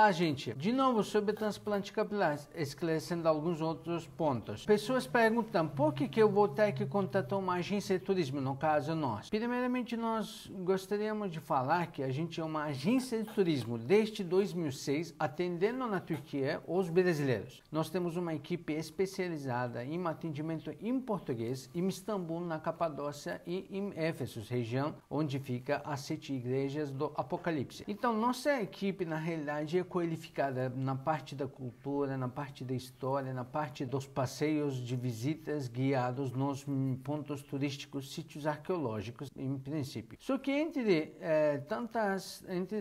Olá, gente. De novo sobre transplante capilar, esclarecendo alguns outros pontos. Pessoas perguntam por que eu vou ter que contratar uma agência de turismo, no caso nós. Primeiramente, nós gostaríamos de falar que a gente é uma agência de turismo desde 2006, atendendo na Turquia os brasileiros. Nós temos uma equipe especializada em atendimento em português em Istambul, na Capadócia e em Éfeso, região onde fica as 7 igrejas do Apocalipse. Então, nossa equipe, na realidade, é qualificada na parte da cultura, na parte da história, na parte dos passeios de visitas guiados nos pontos turísticos, sítios arqueológicos, em princípio. Só que entre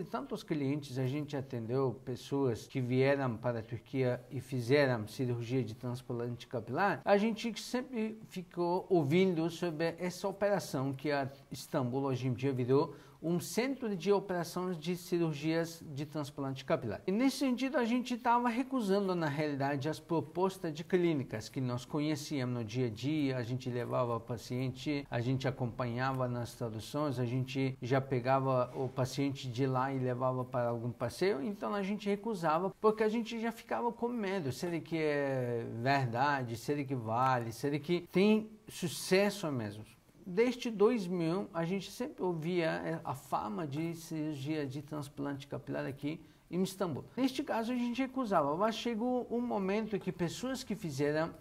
tantos clientes, a gente atendeu pessoas que vieram para a Turquia e fizeram cirurgia de transplante capilar, a gente sempre ficou ouvindo sobre essa operação que a Istambul hoje em dia virou um centro de operações de cirurgias de transplante capilar. E nesse sentido, a gente estava recusando, na realidade, as propostas de clínicas que nós conhecíamos no dia a dia. A gente levava o paciente, a gente acompanhava nas traduções, a gente já pegava o paciente de lá e levava para algum passeio. Então, a gente recusava, porque a gente já ficava com medo. Será que é verdade? Será que vale? Será que tem sucesso mesmo? Desde 2000, a gente sempre ouvia a fama de cirurgia de transplante capilar aqui em Istambul. Neste caso, a gente recusava, mas chegou um momento que pessoas que fizeram,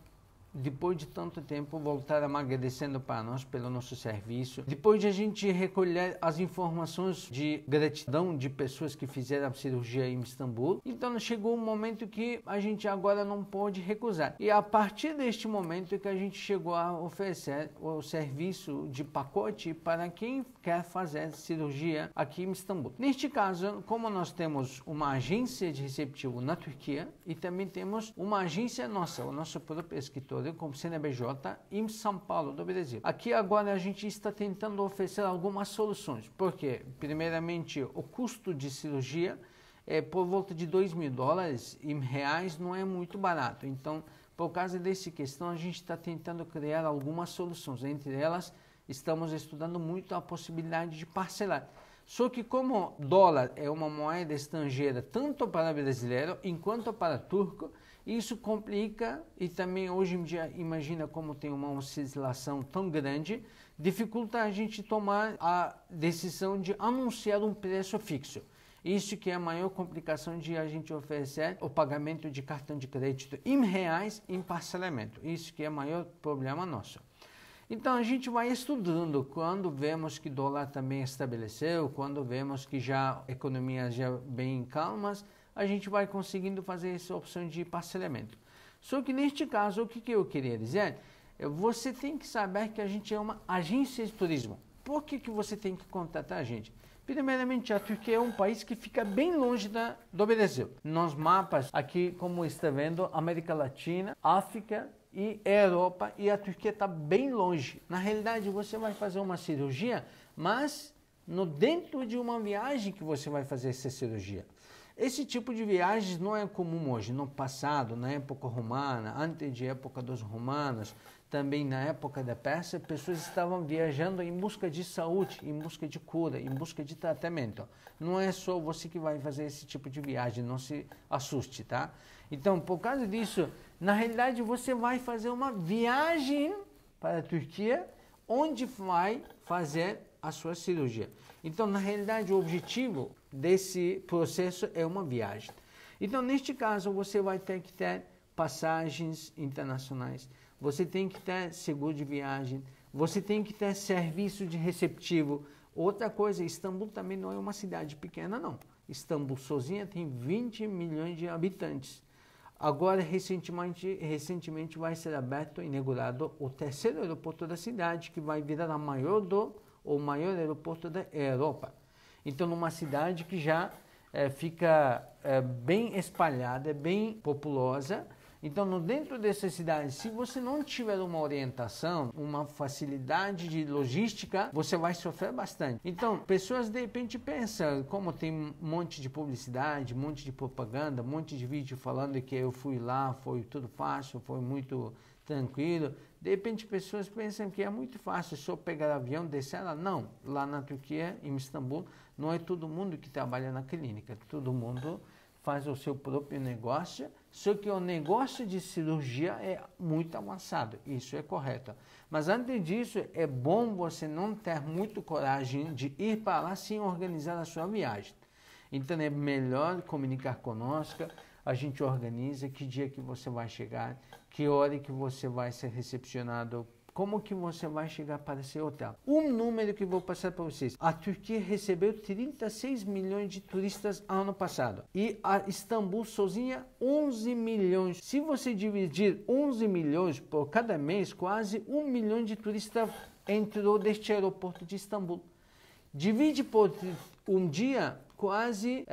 depois de tanto tempo, voltaram agradecendo para nós pelo nosso serviço. Depois de a gente recolher as informações de gratidão de pessoas que fizeram a cirurgia em Istambul, então chegou um momento que a gente agora não pode recusar. E a partir deste momento que a gente chegou a oferecer o serviço de pacote para quem quer fazer cirurgia aqui em Istambul. Neste caso, como nós temos uma agência de receptivo na Turquia e também temos uma agência nossa, o nosso próprio escritório, como CNBJ, em São Paulo, do Brasil. Aqui agora a gente está tentando oferecer algumas soluções, porque primeiramente o custo de cirurgia é por volta de $2.000, em reais não é muito barato. Então, por causa dessa questão, a gente está tentando criar algumas soluções. Entre elas, estamos estudando muito a possibilidade de parcelar. Só que como dólar é uma moeda estrangeira tanto para brasileiro enquanto para turco, isso complica e também hoje em dia, imagina como tem uma oscilação tão grande, dificulta a gente tomar a decisão de anunciar um preço fixo. Isso que é a maior complicação de a gente oferecer o pagamento de cartão de crédito em reais em parcelamento. Isso que é o maior problema nosso. Então a gente vai estudando quando vemos que o dólar também estabeleceu, quando vemos que já economias já bem calmas, a gente vai conseguindo fazer essa opção de parcelamento. Só que neste caso, o que eu queria dizer? Você tem que saber que a gente é uma agência de turismo. Por que você tem que contratar a gente? Primeiramente, a Turquia é um país que fica bem longe do Brasil. Nos mapas, aqui como está vendo, América Latina, África e Europa, e a Turquia está bem longe. Na realidade, você vai fazer uma cirurgia, mas dentro de uma viagem que você vai fazer essa cirurgia. Esse tipo de viagens não é comum hoje. No passado, na época romana, antes da época dos romanos, também na época da Pérsia, pessoas estavam viajando em busca de saúde, em busca de cura, em busca de tratamento. Não é só você que vai fazer esse tipo de viagem, não se assuste, tá? Então, por causa disso, na realidade, você vai fazer uma viagem para a Turquia, onde vai fazer a sua cirurgia. Então, na realidade, o objetivo desse processo é uma viagem. Então, neste caso, você vai ter que ter passagens internacionais, você tem que ter seguro de viagem, você tem que ter serviço de receptivo. Outra coisa, Istambul também não é uma cidade pequena, não. Istambul sozinha tem 20 milhões de habitantes. Agora, recentemente vai ser aberto, inaugurado o terceiro aeroporto da cidade, que vai virar o maior aeroporto da Europa. Então, numa cidade que já fica bem espalhada, bem populosa. Então, dentro dessa cidade, se você não tiver uma orientação, uma facilidade de logística, você vai sofrer bastante. Então, pessoas de repente pensam, como tem um monte de publicidade, um monte de propaganda, um monte de vídeo falando que eu fui lá, foi tudo fácil, foi muito tranquilo. De repente, pessoas pensam que é muito fácil só pegar avião, descer lá. Não, lá na Turquia, em Istambul, não é todo mundo que trabalha na clínica, todo mundo faz o seu próprio negócio, só que o negócio de cirurgia é muito avançado, isso é correto. Mas antes disso, é bom você não ter muito coragem de ir para lá sem organizar a sua viagem. Então é melhor comunicar conosco, a gente organiza que dia que você vai chegar, que hora que você vai ser recepcionado, como que você vai chegar para esse hotel. Um número que vou passar para vocês. A Turquia recebeu 36 milhões de turistas ano passado. E a Istambul sozinha, 11 milhões. Se você dividir 11 milhões por cada mês, quase 1 milhão de turistas entrou deste aeroporto de Istambul. Divide por um dia, quase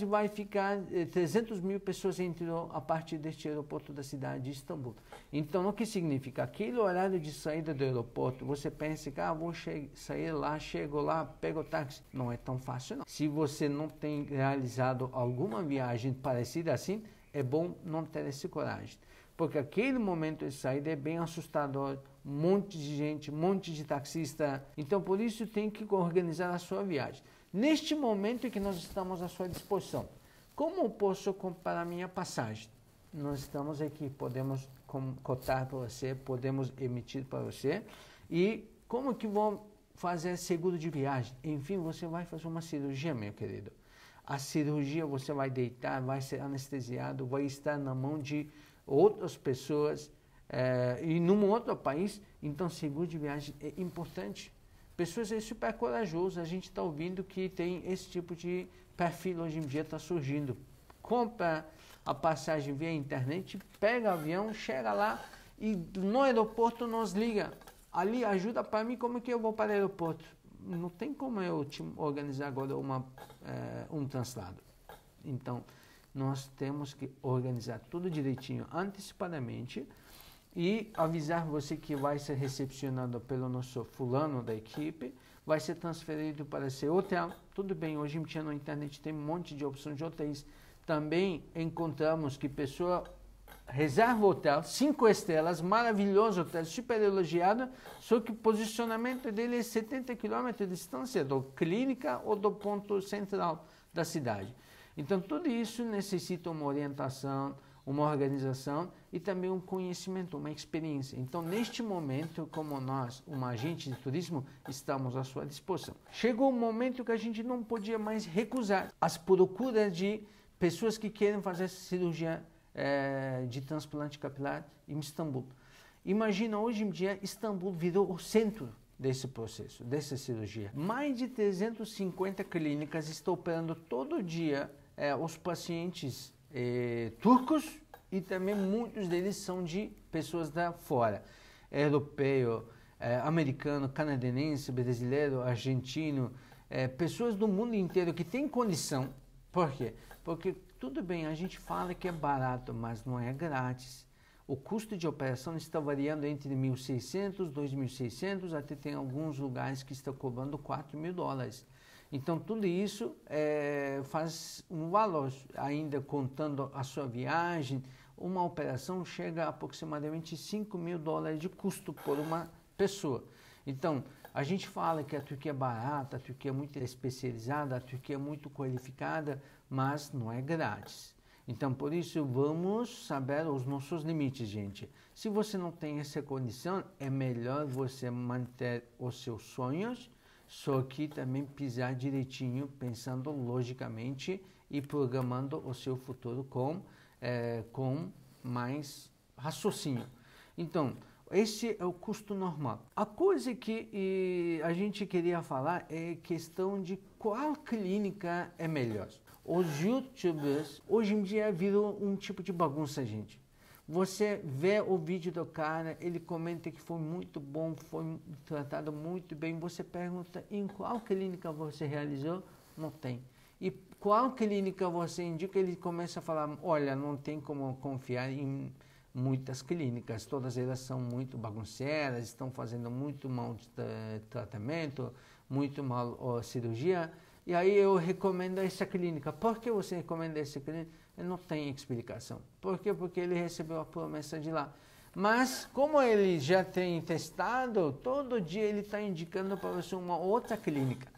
vai ficar 300 mil pessoas entrou a partir deste aeroporto da cidade de Istambul. Então, o que significa? Aquele horário de saída do aeroporto, você pensa que vou sair lá, chego lá, pego o táxi. Não é tão fácil, não. Se você não tem realizado alguma viagem parecida assim, é bom não ter essa coragem. Porque aquele momento de saída é bem assustador, um monte de gente, um monte de taxista. Então, por isso, tem que organizar a sua viagem. Neste momento que nós estamos à sua disposição, como posso comprar a minha passagem? Nós estamos aqui, podemos cotar para você, podemos emitir para você. E como que vão fazer seguro de viagem? Enfim, você vai fazer uma cirurgia, meu querido. A cirurgia você vai deitar, vai ser anestesiado, vai estar na mão de outras pessoas e num outro país. Então, seguro de viagem é importante. Pessoas é super corajoso, a gente está ouvindo que tem esse tipo de perfil hoje em dia está surgindo. Compra a passagem via internet, pega o avião, chega lá e no aeroporto nos liga. Ali ajuda para mim, como que eu vou para o aeroporto? Não tem como eu organizar agora um translado. Então, nós temos que organizar tudo direitinho, antecipadamente, e avisar você que vai ser recepcionado pelo nosso fulano da equipe, vai ser transferido para esse hotel. Tudo bem, hoje em dia na internet tem um monte de opções de hotéis. Também encontramos que pessoa reserva hotel, 5 estrelas, maravilhoso hotel, super elogiado, só que o posicionamento dele é 70 km de distância da clínica ou do ponto central da cidade. Então, tudo isso necessita uma orientação, uma organização e também um conhecimento, uma experiência. Então, neste momento, como nós, uma agente de turismo, estamos à sua disposição. Chegou um momento que a gente não podia mais recusar as procuras de pessoas que querem fazer cirurgia de transplante capilar em Istambul. Imagina, hoje em dia, Istambul virou o centro desse processo, dessa cirurgia. Mais de 350 clínicas estão operando todo dia os pacientes turcos e também muitos deles são de pessoas da fora, europeu, americano, canadense, brasileiro, argentino, pessoas do mundo inteiro que têm condição. Por quê? Porque tudo bem, a gente fala que é barato, mas não é grátis. O custo de operação está variando entre 1.600, 2.600, até tem alguns lugares que estão cobrando $4.000. Então, tudo isso faz um valor, ainda contando a sua viagem, uma operação chega a aproximadamente $5.000 de custo por uma pessoa. Então, a gente fala que a Turquia é barata, a Turquia é muito especializada, a Turquia é muito qualificada, mas não é grátis. Então, por isso, vamos saber os nossos limites, gente. Se você não tem essa condição, é melhor você manter os seus sonhos, só que também pisar direitinho, pensando logicamente e programando o seu futuro com mais raciocínio. Então, esse é o custo normal. A coisa que a gente queria falar é questão de qual clínica é melhor. Os youtubers, hoje em dia, viram um tipo de bagunça, gente. Você vê o vídeo do cara, ele comenta que foi muito bom, foi tratado muito bem. Você pergunta em qual clínica você realizou? Não tem. E qual clínica você indica? Ele começa a falar, olha, não tem como confiar em muitas clínicas. Todas elas são muito bagunceiras, estão fazendo muito mal tratamento, muito mal cirurgia. E aí eu recomendo essa clínica. Por que você recomenda essa clínica? Não tem explicação. Por quê? Porque ele recebeu a promessa de lá. Mas, como ele já tem testado, todo dia ele está indicando para você uma outra clínica.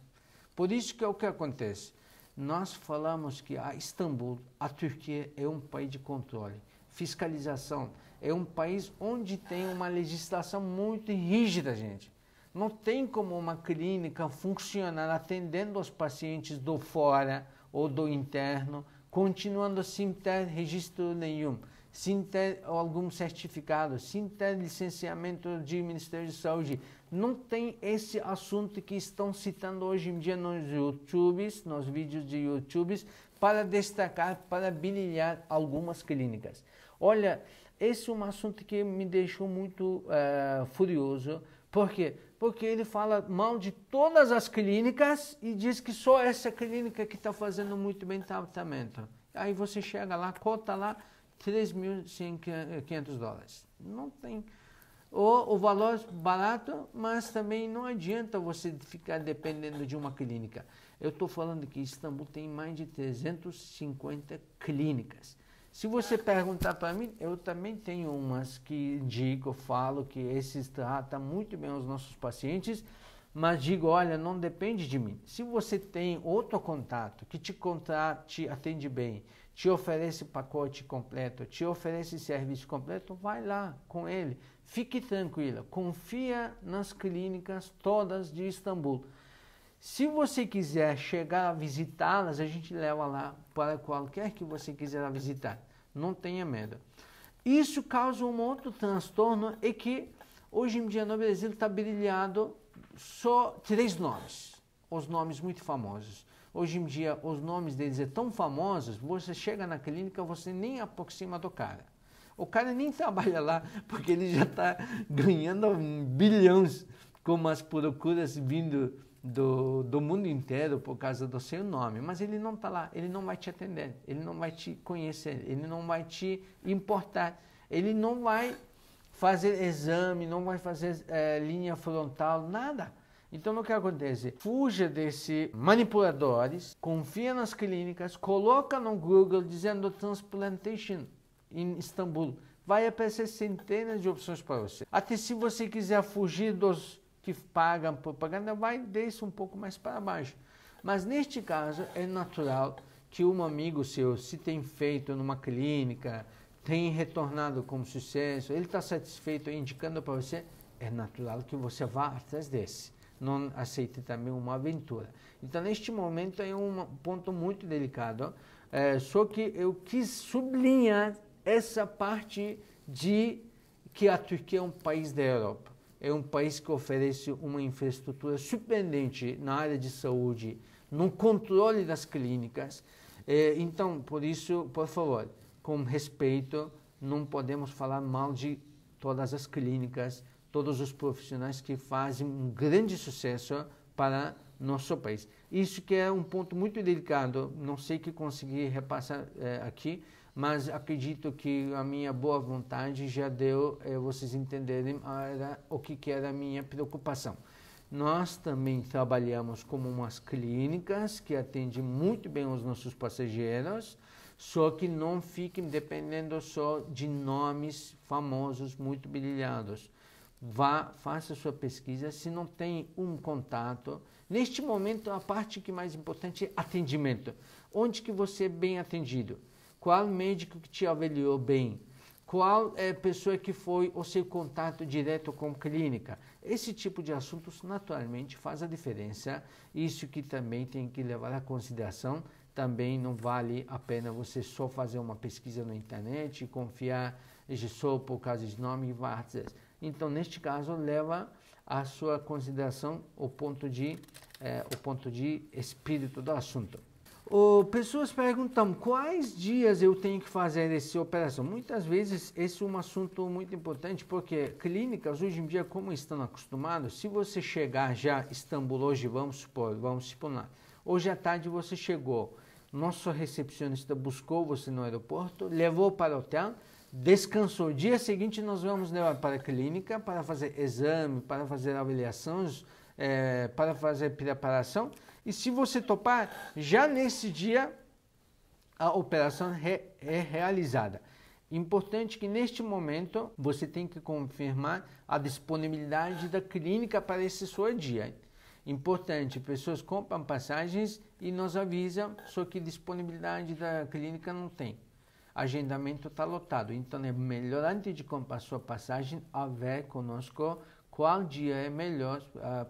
Por isso que é o que acontece. nós falamos que a Istambul, a Turquia, é um país de controle, fiscalização, é um país onde tem uma legislação muito rígida, gente. Não tem como uma clínica funcionar atendendo os pacientes do fora ou do interno, continuando sem ter registro nenhum, sem ter algum certificado, sem ter licenciamento de Ministério de Saúde. Não tem esse assunto que estão citando hoje em dia nos YouTubes, nos vídeos de YouTubes, para destacar, para brilhar algumas clínicas. Olha, esse é um assunto que me deixou muito furioso. Por quê? Porque ele fala mal de todas as clínicas e diz que só essa clínica que está fazendo muito bem tratamento. Aí você chega lá, cota lá $3.500. Não tem o valor barato, mas também não adianta você ficar dependendo de uma clínica. Eu estou falando que Istambul tem mais de 350 clínicas. Se você perguntar para mim, eu também tenho umas que indico, falo que esses tratam muito bem os nossos pacientes, mas digo, olha, não depende de mim. Se você tem outro contato que te atende bem, te oferece pacote completo, te oferece serviço completo, vai lá com ele. Fique tranquila, confia nas clínicas todas de Istambul. Se você quiser chegar a visitá-las, a gente leva lá para qualquer que você quiser visitar. Não tenha medo. Isso causa um outro transtorno, é que hoje em dia no Brasil está brilhado só 3 nomes. Os nomes muito famosos. Hoje em dia os nomes deles são tão famosos, você chega na clínica, você nem aproxima do cara. O cara nem trabalha lá, porque ele já está ganhando bilhões com as procuras vindo do mundo inteiro por causa do seu nome, mas ele não está lá, ele não vai te atender, ele não vai te conhecer, ele não vai te importar, ele não vai fazer exame, não vai fazer linha frontal, nada. Então o que acontece? Fuja desses manipuladores, confia nas clínicas, coloca no Google dizendo transplantation em Istambul, vai aparecer centenas de opções para você. Até se você quiser fugir dos que pagam propaganda, vai descer um pouco mais para baixo. Mas neste caso é natural que um amigo seu, se tem feito numa clínica, tem retornado com sucesso, ele está satisfeito indicando para você, é natural que você vá atrás desse. Não aceite também uma aventura. Então neste momento é um ponto muito delicado, só que eu quis sublinhar essa parte de que a Turquia é um país da Europa. É um país que oferece uma infraestrutura surpreendente na área de saúde, no controle das clínicas. Então, por isso, por favor, com respeito, não podemos falar mal de todas as clínicas, todos os profissionais que fazem um grande sucesso para nosso país. Isso que é um ponto muito delicado, não sei que consegui repassar aqui, mas acredito que a minha boa vontade já deu vocês entenderem o que era a minha preocupação. Nós também trabalhamos como umas clínicas que atendem muito bem os nossos passageiros, só que não fiquem dependendo só de nomes famosos, muito brilhados. Vá, faça sua pesquisa, se não tem um contato. Neste momento, a parte que mais importante é atendimento. Onde que você é bem atendido? Qual médico que te avaliou bem? Qual é a pessoa que foi o seu contato direto com a clínica? Esse tipo de assuntos naturalmente faz a diferença. Isso que também tem que levar à consideração. Também não vale a pena você só fazer uma pesquisa na internet e confiar só por causa de nome e várias. Então, neste caso, leva à sua consideração o ponto de espírito do assunto. Pessoas perguntam quais dias eu tenho que fazer essa operação. Muitas vezes esse é um assunto muito importante, porque clínicas hoje em dia, como estão acostumados, se você chegar já em Istambul hoje, vamos supor lá, hoje à tarde você chegou, nosso recepcionista buscou você no aeroporto, levou para o hotel, descansou. Dia seguinte nós vamos levar para a clínica para fazer exame, para fazer avaliações, para fazer preparação. E se você topar, já nesse dia a operação é realizada. Importante que neste momento você tem que confirmar a disponibilidade da clínica para esse seu dia. Importante, pessoas compram passagens e nos avisam, só que disponibilidade da clínica não tem. Agendamento está lotado, então é melhor antes de comprar sua passagem, ver conosco qual dia é melhor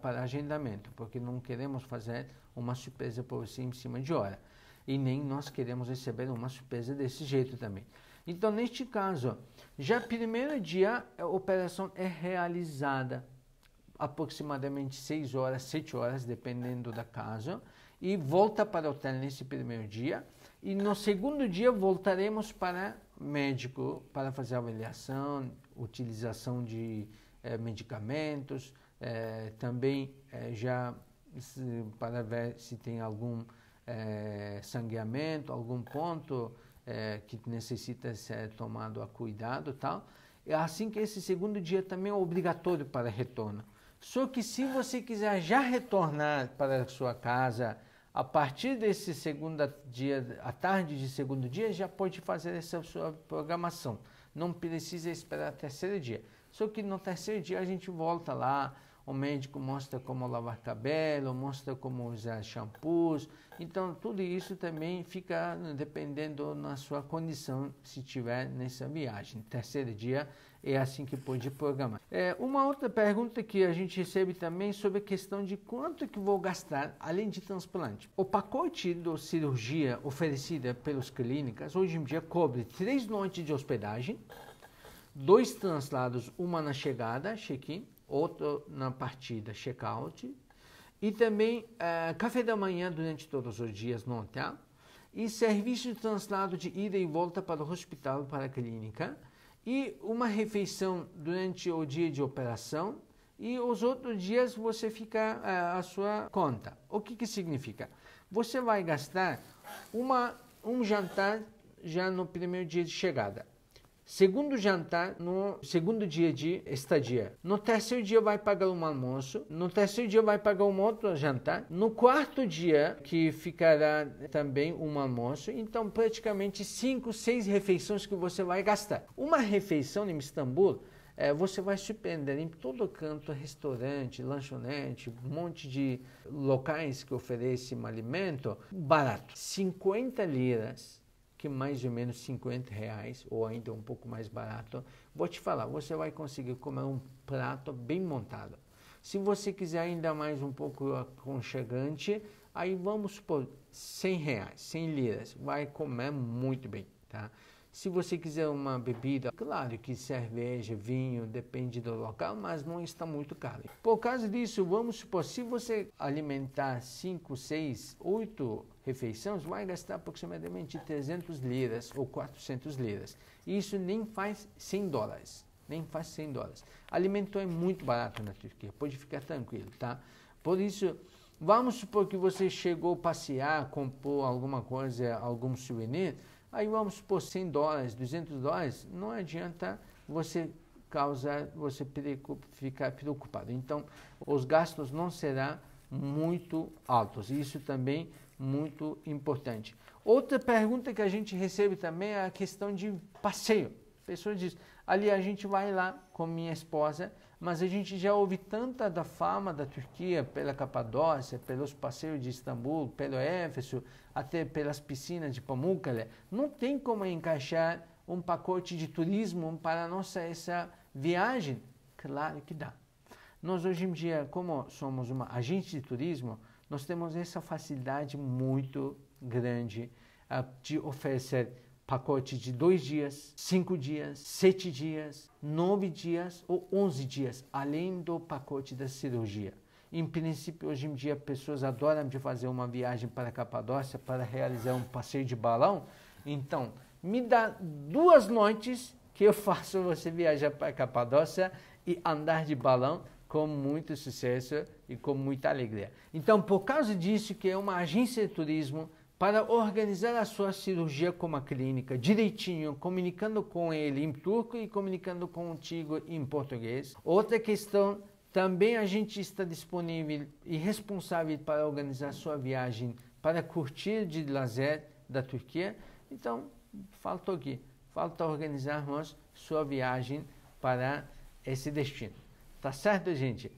para agendamento, porque não queremos fazer uma surpresa para você em cima de hora. E nem nós queremos receber uma surpresa desse jeito também. Então, neste caso, já primeiro dia a operação é realizada, aproximadamente 6 horas, 7 horas, dependendo da caso, e volta para o hotel nesse primeiro dia. E no segundo dia voltaremos para médico para fazer avaliação, utilização de medicamentos, também já para ver se tem algum sangramento, algum ponto que necessita ser tomado a cuidado e tal. É assim que esse segundo dia também é obrigatório para retorno. Só que se você quiser já retornar para a sua casa, a partir desse segundo dia, à tarde de segundo dia, já pode fazer essa sua programação. Não precisa esperar o terceiro dia. Só que no terceiro dia a gente volta lá, o médico mostra como lavar cabelo, mostra como usar shampoos. Então, tudo isso também fica dependendo da sua condição, se tiver nessa viagem. Terceiro dia é assim que pode programar. Uma outra pergunta que a gente recebe também sobre a questão de quanto que vou gastar além de transplante. O pacote de cirurgia oferecida pelas clínicas hoje em dia cobre 3 noites de hospedagem, 2 translados, uma na chegada, check-in, outro na partida, check-out, e também café da manhã durante todos os dias no hotel, e serviço de translado de ida e volta para o hospital, para a clínica, e uma refeição durante o dia de operação, e os outros dias você fica à sua conta. O que significa? Você vai gastar um jantar já no primeiro dia de chegada. Segundo jantar no segundo dia de estadia. No terceiro dia vai pagar um almoço. No terceiro dia vai pagar um outro jantar. No quarto dia, que ficará também um almoço. Então, praticamente 5, 6 refeições que você vai gastar. Uma refeição em Istambul, você vai surpreender em todo canto, restaurante, lanchonete, um monte de locais que oferecem um alimento barato. 50 liras. Que mais ou menos 50 reais, ou ainda um pouco mais barato, vou te falar, você vai conseguir comer um prato bem montado. Se você quiser ainda mais um pouco aconchegante, aí vamos por 100 reais, 100 liras, vai comer muito bem, tá? Se você quiser uma bebida, claro que cerveja, vinho, depende do local, mas não está muito caro. Por causa disso, vamos supor, se você alimentar 5, 6, 8 refeições, vai gastar aproximadamente 300 liras ou 400 liras. Isso nem faz 100 dólares, nem faz 100 dólares. Alimento é muito barato na Turquia, pode ficar tranquilo, tá? Por isso, vamos supor que você chegou a passear, comprou alguma coisa, algum souvenir, aí vamos por 100 dólares, 200 dólares, não adianta você ficar preocupado. Então, os gastos não serão muito altos. Isso também muito importante. Outra pergunta que a gente recebe também é a questão de passeio. A pessoa diz, ali a gente vai lá com minha esposa, mas a gente já ouve tanta da fama da Turquia pela Capadócia, pelos passeios de Istambul, pelo Éfeso, até pelas piscinas de Pamukkale. Não tem como encaixar um pacote de turismo para essa viagem? Claro que dá. Nós hoje em dia, como somos uma agente de turismo, nós temos essa facilidade muito grande de oferecer pacote de 2 dias, 5 dias, 7 dias, 9 dias ou 11 dias, além do pacote da cirurgia. Em princípio, hoje em dia, pessoas adoram de fazer uma viagem para a Capadócia para realizar um passeio de balão. Então, me dá 2 noites que eu faço você viajar para a Capadócia e andar de balão com muito sucesso e com muita alegria. Então, por causa disso, que é uma agência de turismo, para organizar a sua cirurgia com a clínica direitinho, comunicando com ele em turco e comunicando contigo em português. Outra questão, também a gente está disponível e responsável para organizar sua viagem para curtir de lazer da Turquia. Então, falta organizarmos sua viagem para esse destino. Tá certo, gente?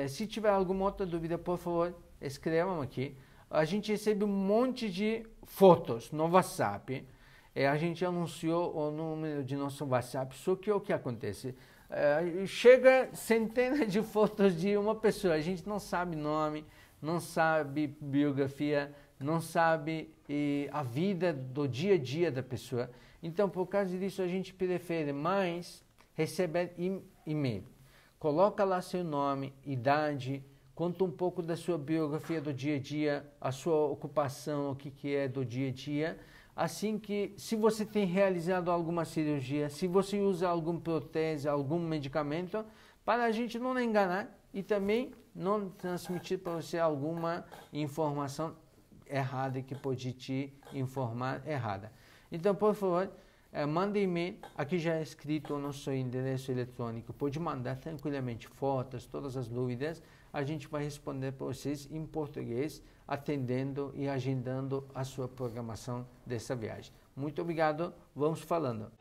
Se tiver alguma outra dúvida, por favor, escrevam aqui. A gente recebe um monte de fotos no WhatsApp. A gente anunciou o número de nosso WhatsApp, só que o que acontece? Chega centenas de fotos de uma pessoa, a gente não sabe nome, não sabe biografia, não sabe a vida do dia a dia da pessoa. Então, por causa disso, a gente prefere mais receber e-mail. Coloca lá seu nome, idade, conta um pouco da sua biografia do dia a dia, a sua ocupação, o que é do dia a dia. Assim que, se você tem realizado alguma cirurgia, se você usa alguma prótese, algum medicamento, para a gente não enganar e também não transmitir para você alguma informação errada que pode te informar errada. Então, por favor, manda e-mail, aqui já é escrito o nosso endereço eletrônico, pode mandar tranquilamente fotos, todas as dúvidas, a gente vai responder para vocês em português, atendendo e agendando a sua programação dessa viagem. Muito obrigado, vamos falando.